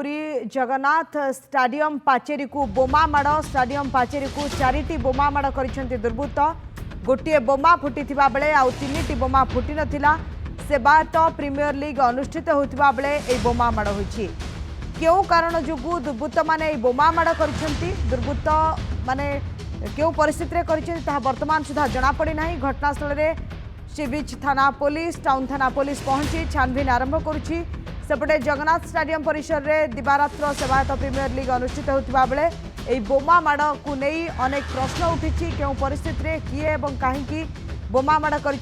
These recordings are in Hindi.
पुरी जगन्नाथ स्टाडियम पाचेरी को बोमा माड़ स्टाडियम पाचेरी को चारिटी बोमा माड़ कर दुर्बृत्त गोटे बोमा फुटी बेले आउ तीन बोमा फुटी नाला सेवायत प्रीमियर लीग अनुष्ठित होता बेले यह बोमा माड़ होती क्यों कारण जो दुर्बृत्त मैंने बोमा माड़ कर दुर्बृत्त माने क्यों परिस्थिति कर बर्तमान सुधा जनापड़ना घटनास्थल में सी बीच थाना पुलिस टाउन थाना पुलिस पहुंची छानबीन आरंभ करुच्ची सेपटे जगन्नाथ स्टाडियम परिसर में दिवारात्र सेवायत प्रीमियर लीग अनुष्ठित होता बेले यह बोमा माड़ को नहीं अनेक प्रश्न उठी क्यों परिस्थिति किए और कहीं बोमा माड़ कर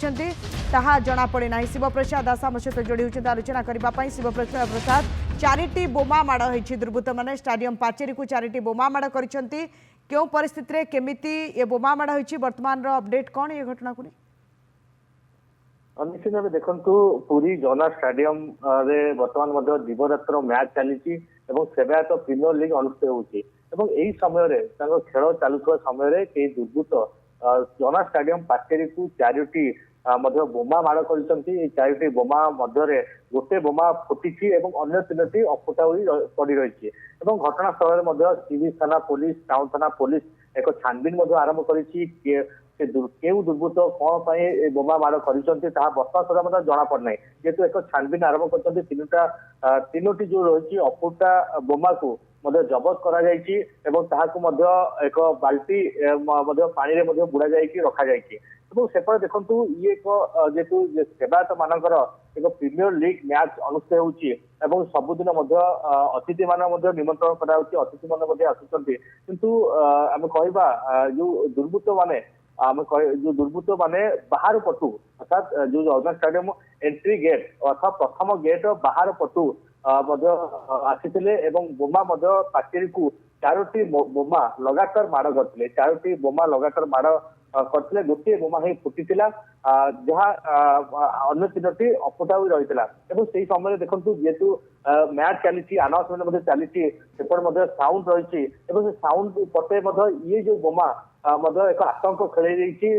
जनापड़ना शिवप्रसाद दास आम सहित जोड़ी होती आलोचना करने शिवप्रसाद चारिटी बोमा माड़ होती दुर्बृत्त मैंने स्टाडियम पाचेरी को चारिटी बोमा माड़ कर क्यों परिस्थिति केमिति ये बोमा माड़ होती वर्तमान अपडेट कौन ये घटना को निश्चित भाव देखु पुरी जगन्नाथ स्टाडियम रे बर्तमान दिवरात्र मैच चली सेवायत प्रीमियर लीग अनुष्ठित होती समय खेल चलुवा समय कई दुर्बृत्त जगन्नाथ स्टाडियम पाचेरी को चारोटी बोमा माड़ कर चारोटी बोमा मध्य गोटे बोमा फुटी अन्य तीन अफुटा पड़ रही घटनास्थल में सीबीच थाना पुलिस टाउन थाना पुलिस एक छानबीन आरंभ कर क्यों दुर्बृत्त कौन बोमा माड़ कर बर्तमान सुधा जना पड़ना जेहेतु एक छानबीन आरंभ कर तीनोटी जो रही अफुटा बोमा को जबत कर एक बाल्टी पानी में बुड़ा रखा सेपटे देखु ये जेहेतु सेवायत मानकर एक प्रीमियर लीग मैच अनुष्ठित हो सबुदिन अतिथि मान निमंत्रण कर अतिथि मैंने आसुच्च किंतु आम कह जो दुर्बृत्त माने जो दुर्बृत्त माने बाहर पटु अर्थात जो जगन्नाथ स्टाडियम एंट्री गेट अर्थात प्रथम गेट बाहर पटु आसी बोमा पाचेरी को चारोटी बोमा लगातार माड़ करते चारोटी बोमा लगातार माड़ करते गोटे बोमा ही फुटी जहाँ अन्य तीन अफुटा रही से समय देखो जेहेतु मैच चली आनाउंसमेंट चली साउंड रही साउंड पटे ये जो बोमा एक आतंक खेल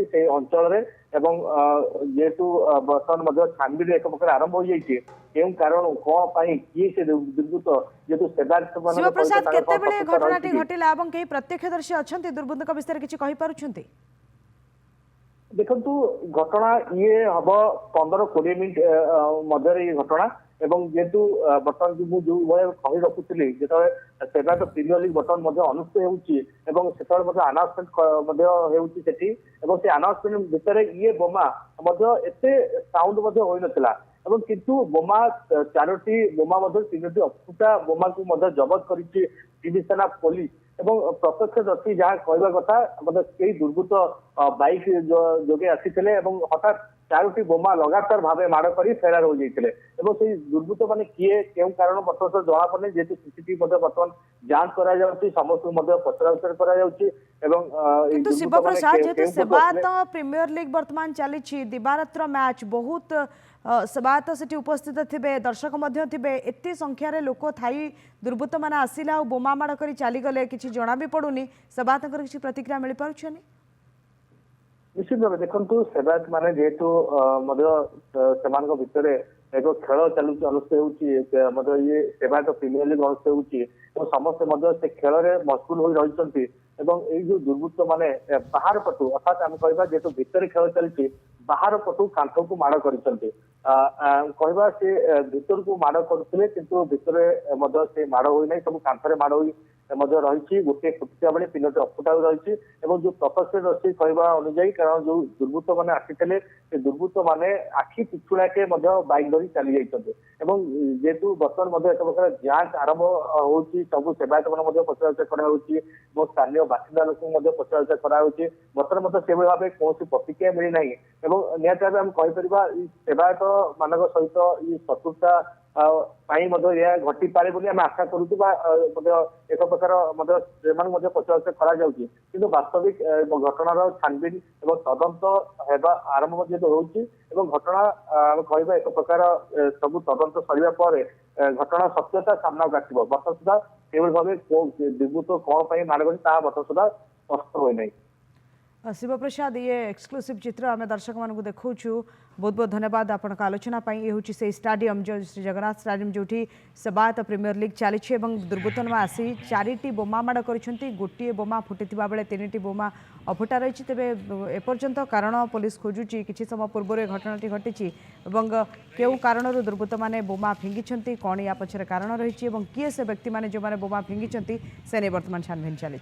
से अंचल जेहेतु बर्तमान छानबीन एक प्रकार आरंभ हो जाए क्यों कारण कौन किए से दुर्बृत्त जेहेतु शिवप्रसाद केतेबेले घटनाटी घटिला एवं कई प्रत्यक्षदर्शी अच्छा दुर्बृत्त विषय किसी कही देखु घटना ये हम 15-20 मिनट मध्य घटना एवं जेहेतु बर्तमान जो कही रखुली जो सेवायत प्रीमियर लीग बर्तमान अनुष्ठित होती आनाउंसमेंट से आनाउंसमेंट भितर ये बोमा एत साउंड हो नाला किंतु बोमा चारोटी बोमा तीन अफुटा बोमा को जबत कर थाना पुलिस प्रत्यक्षदर्शी जहाँ कहवा कथा कई दुर्बृत्त बाइक जोगे आसी हठात चारोटी बोमा लगातार भाव माड़ कर फेरार हो जाते दुर्बृत्त मैंने किए क्यों कारण बर्तमान जना पड़े जेहेतु सीसीटीवी बर्तमान जांच कर समस्त पचरा शिवप्रसाद जेहेतु सेवायत प्रीमियर लीग बर्तमान चली दिवारात्र मैच बहुत सेवायत से उपस्थित थे दर्शक थे एत संख्यार लोक थाई दुर्बृत्त मैंने आसिला बोमा माड़ कर चलीगले कि जना भी पड़ूनी सेवायत किसी प्रतिक्रिया मिल पार्छ निश्चित भाव देखु सेवायत माने जेहेतु भितर एक खेल चलु अनुष्ठित हो ये सेवायत प्रीमियर लीग अनुष्ठित हो समस्ते से खेल में मशगुल हो रही जो दुर्बृत्त माने बाहर पटु अर्थात आम कह जेहेतु भितर खेल चलती बाहर पटु कांथ को माड़ कर कहवा से भितर को माड़ करते किंतु भितर से माड़ होना सब कांथरे माड़ हो रही गोटे फुटा बेले तीन अफुटा रही जो प्रत्यक्षदर्शी कहवा अनुजाई कारण जो दुर्बृत्त मैंने आसी दुर्बृत्त मैंने आखि पिछुड़ाके बैक धरी चली जाइए जेहेतु बर्तमान एक प्रकार जांच आरंभ हो सब सेवायत मान पचराउचरा कर स्थानीय बासिंदा लोक पचराउचरा कर बर्तमान से भाव कौन प्रतिक्रिया मिलना निहत भाव आम कहीपर सेवायत मान सहित ये शत्रुता यह घटी पारे आम आशा करूँ एक प्रकार से पचराउचरा कर वास्तविक घटनार छानबीन और तदंत आरंभ हो घटना कह एक प्रकार सब तदंत सरिया पर घटना सत्यता सामना को आसो बर्तमान सुधा से भाव दुर्बृत्त कौन माड़ कर बर्तमान सुधा स्पष्ट हो नहीं। शिवप्रसाद ये एक्सक्लूसिव चित्र आम दर्शक मानक देखु बहुत बहुत धन्यवाद आपण आलोचना ये हूँ से स्टाडियम जो श्री जगन्नाथ स्टाडियम जो सेवायत प्रीमियर लीग चली दुर्बृत्तन आसी 4टी बोमा माड़ कर गोटे बोमा फुटी बेले 3टी बोमा अफुटा रही तेरे एपर्यंत कारण पुलिस खोजुची किसी समय पूर्व घटनाटी घटी क्यों कारण दुर्बृत्त मैंने बोमा फिंगी कौन या पछरे कारण रही किए से व्यक्ति मैंने जो मैंने बोमा फिंगी से नहीं बर्तमान छानभिन चली।